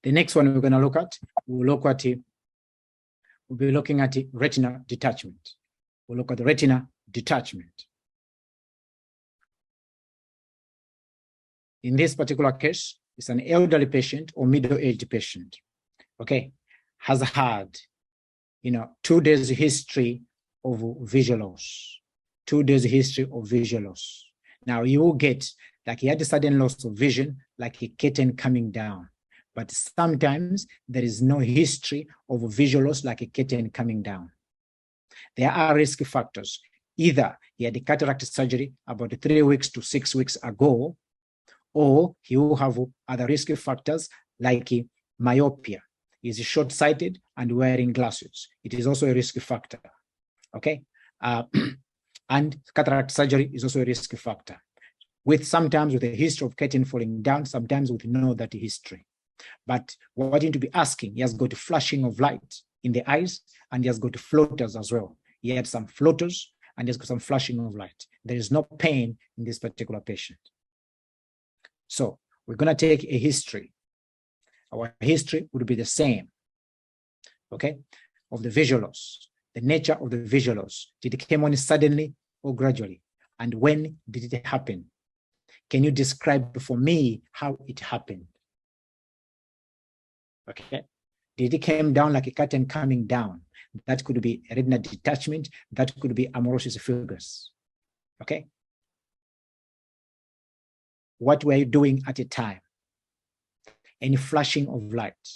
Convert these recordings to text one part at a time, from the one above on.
The next one we're going to look at, we'll be looking at retinal detachment. We'll look at the retinal detachment. In this particular case, it's an elderly patient or middle-aged patient, okay, has had, 2 days history of visual loss, 2 days history of visual loss. Now you will get, like he had a sudden loss of vision, like a curtain coming down. But sometimes there is no history of visual loss like a curtain coming down. There are risk factors. Either he had a cataract surgery about 3 weeks to 6 weeks ago, or he will have other risk factors like myopia. He is short-sighted and wearing glasses. It is also a risk factor, okay? And cataract surgery is also a risk factor. Sometimes with a history of curtain falling down, sometimes with no that history. But what you need to be asking, he has got flashing of light in the eyes, and he has got floaters as well. He had some floaters, and he has got some flashing of light. There is no pain in this particular patient. So we're going to take a history. Our history would be the same, okay, of the visual loss. The nature of the visual loss. Did it come on suddenly or gradually? And when did it happen? Can you describe for me how it happened? Okay. Did it come down like a curtain coming down? That could be a retinal detachment. That could be amaurosis fugax. Okay. What were you doing at a time? Any flashing of light?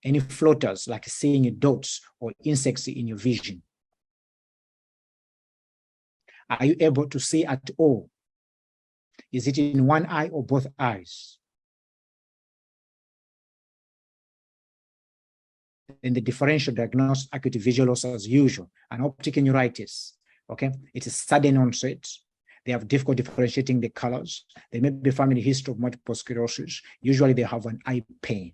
Any floaters like seeing dots or insects in your vision? Are you able to see at all? Is it in one eye or both eyes? In the differential diagnosis, acute visual loss as usual, and optic neuritis, okay? It is sudden onset. They have difficulty differentiating the colors. They may be family history of multiple sclerosis. Usually they have an eye pain.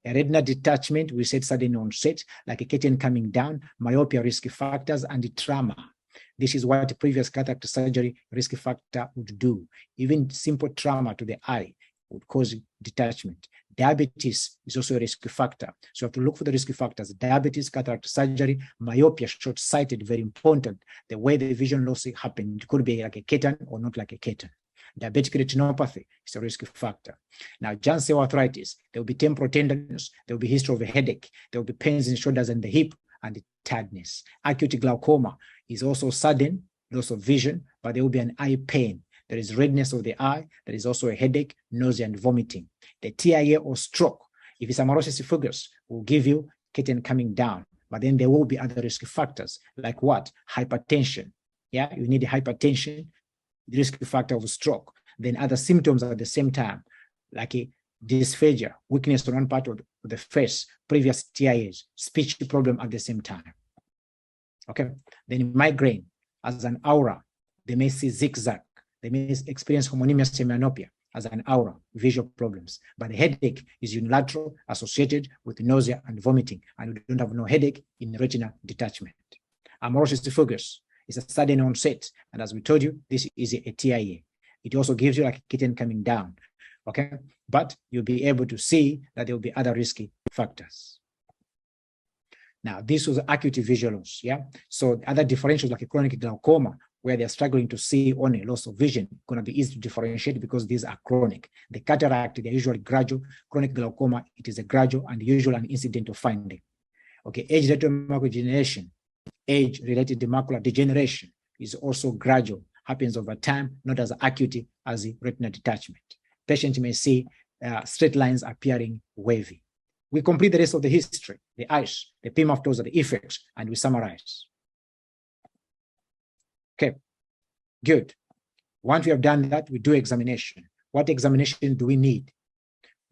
A retinal detachment, we said sudden onset, like a curtain coming down, myopia risk factors, and trauma. This is what previous cataract surgery risk factor would do. Even simple trauma to the eye would cause detachment. Diabetes is also a risk factor. So you have to look for the risk factors. Diabetes, cataract surgery, myopia, short-sighted, very important. The way the vision loss happened, it could be like a curtain or not like a curtain. Diabetic retinopathy is a risk factor. Now, giant cell arthritis, there will be temporal tenderness, there will be history of a headache, there will be pains in the shoulders and the hip, and tiredness. Acute glaucoma is also sudden loss of vision, but there will be an eye pain. There is redness of the eye. There is also a headache, nausea, and vomiting. The TIA or stroke, if it's amaurosis fugax, will give you curtain coming down. But then there will be other risk factors, like what? Hypertension. Yeah, you need hypertension, the risk factor of stroke. Then other symptoms at the same time, like a dysphagia, weakness on one part of the face, previous TIAs, speech problem at the same time. Okay. Then migraine as an aura, they may see zigzag. They may experience homonymous semyanopia as an aura, visual problems. But the headache is unilateral, associated with nausea and vomiting, and we don't have no headache in retinal detachment. Amaurosis fugax is a sudden onset, and as we told you, this is a TIA. It also gives you like a curtain coming down, okay? But you'll be able to see that there will be other risky factors. Now, this was acute visual loss, yeah? So other differentials like a chronic glaucoma, where they're struggling to see only loss of vision, going to be easy to differentiate because these are chronic. The cataract, they're usually gradual. Chronic glaucoma, it is a gradual and usual and incidental finding. Okay, age-related macular degeneration, age-related macular degeneration is also gradual, happens over time, not as acute as the retinal detachment. Patient may see straight lines appearing wavy. We complete the rest of the history, the eyes, the PMAF, the effects, and we summarize. Okay, good. Once we have done that, we do examination. What examination do we need?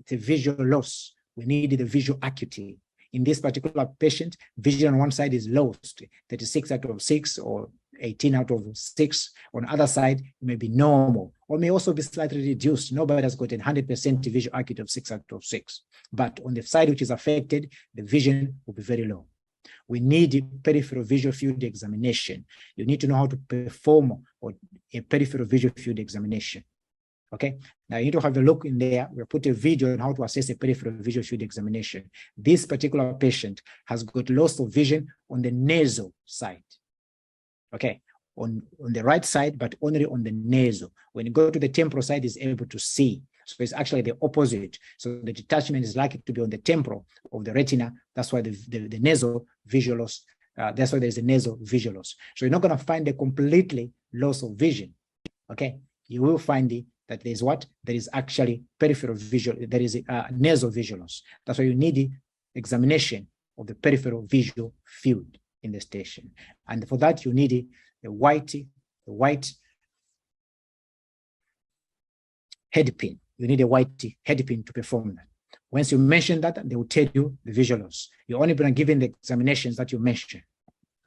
It's a visual loss. We need the visual acuity. In this particular patient, vision on one side is lost, 36 out of 6 or 18 out of 6. On the other side, it may be normal or may also be slightly reduced. Nobody has got a 100% visual acuity of 6 out of 6. But on the side which is affected, the vision will be very low. We need peripheral visual field examination. You need to know how to perform a peripheral visual field examination. Okay, now you need to have a look in there. We'll put a video on how to assess a peripheral visual field examination. This particular patient has got loss of vision on the nasal side. Okay, on the right side, but only on the nasal. When you go to the temporal side, is able to see. So it's actually the opposite. So the detachment is likely to be on the temporal of the retina. That's why the nasal visual loss, that's why there's a nasal visual loss. So you're not going to find a completely loss of vision. Okay, you will find that there's what? There is actually peripheral visual, there is a nasal visual loss. That's why you need the examination of the peripheral visual field in the station. And for that, you need a white head pin. You need a white head pin to perform that. Once you mention that, they will tell you the visual loss. You're only going to give in the examinations that you mentioned.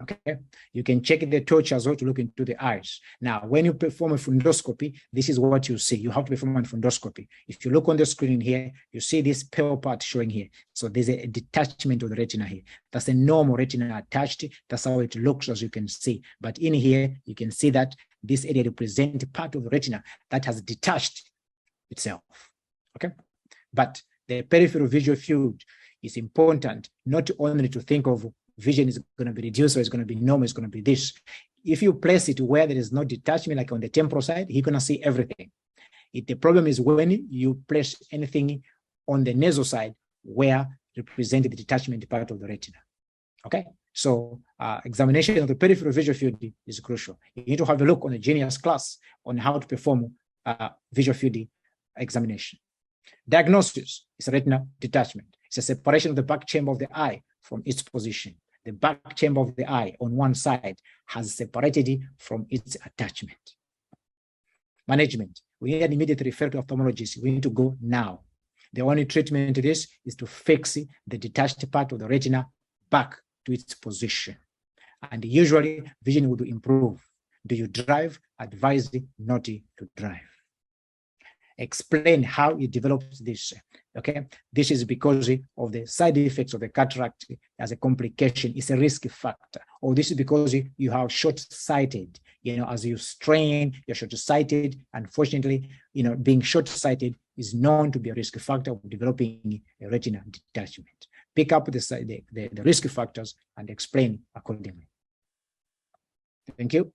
Okay, you can check the torch as well to look into the eyes. Now, when you perform a fundoscopy, this is what you see. You have to perform a fundoscopy. If you look on the screen here, you see this pale part showing here. So there's a detachment of the retina here. That's a normal retina attached. That's how it looks, as you can see. But in here, you can see that this area represents part of the retina that has detached itself. Okay, but the peripheral visual field is important not only to think of vision is going to be reduced or it's going to be normal, it's going to be this. If you place it where there is no detachment, like on the temporal side, you're going to see everything. The problem is when you place anything on the nasal side where represents the detachment part of the retina. Okay, so examination of the peripheral visual field is crucial. You need to have a look on the Genius class on how to perform visual field examination. Diagnosis is retinal detachment. It's a separation of the back chamber of the eye from its position. The back chamber of the eye on one side has separated from its attachment. Management. We need an immediate referral to ophthalmologist. We need to go now. The only treatment to this is to fix the detached part of the retina back to its position. And usually vision would improve. Do you drive? Advise not to drive. Explain how it develops this. Okay, this is because of the side effects of the cataract as a complication. It's a risk factor. Or this is because you are short-sighted. You know, as you strain, you're short-sighted. Unfortunately, you know, being short-sighted is known to be a risk factor of developing a retina detachment. Pick up the risk factors and explain accordingly. Thank you.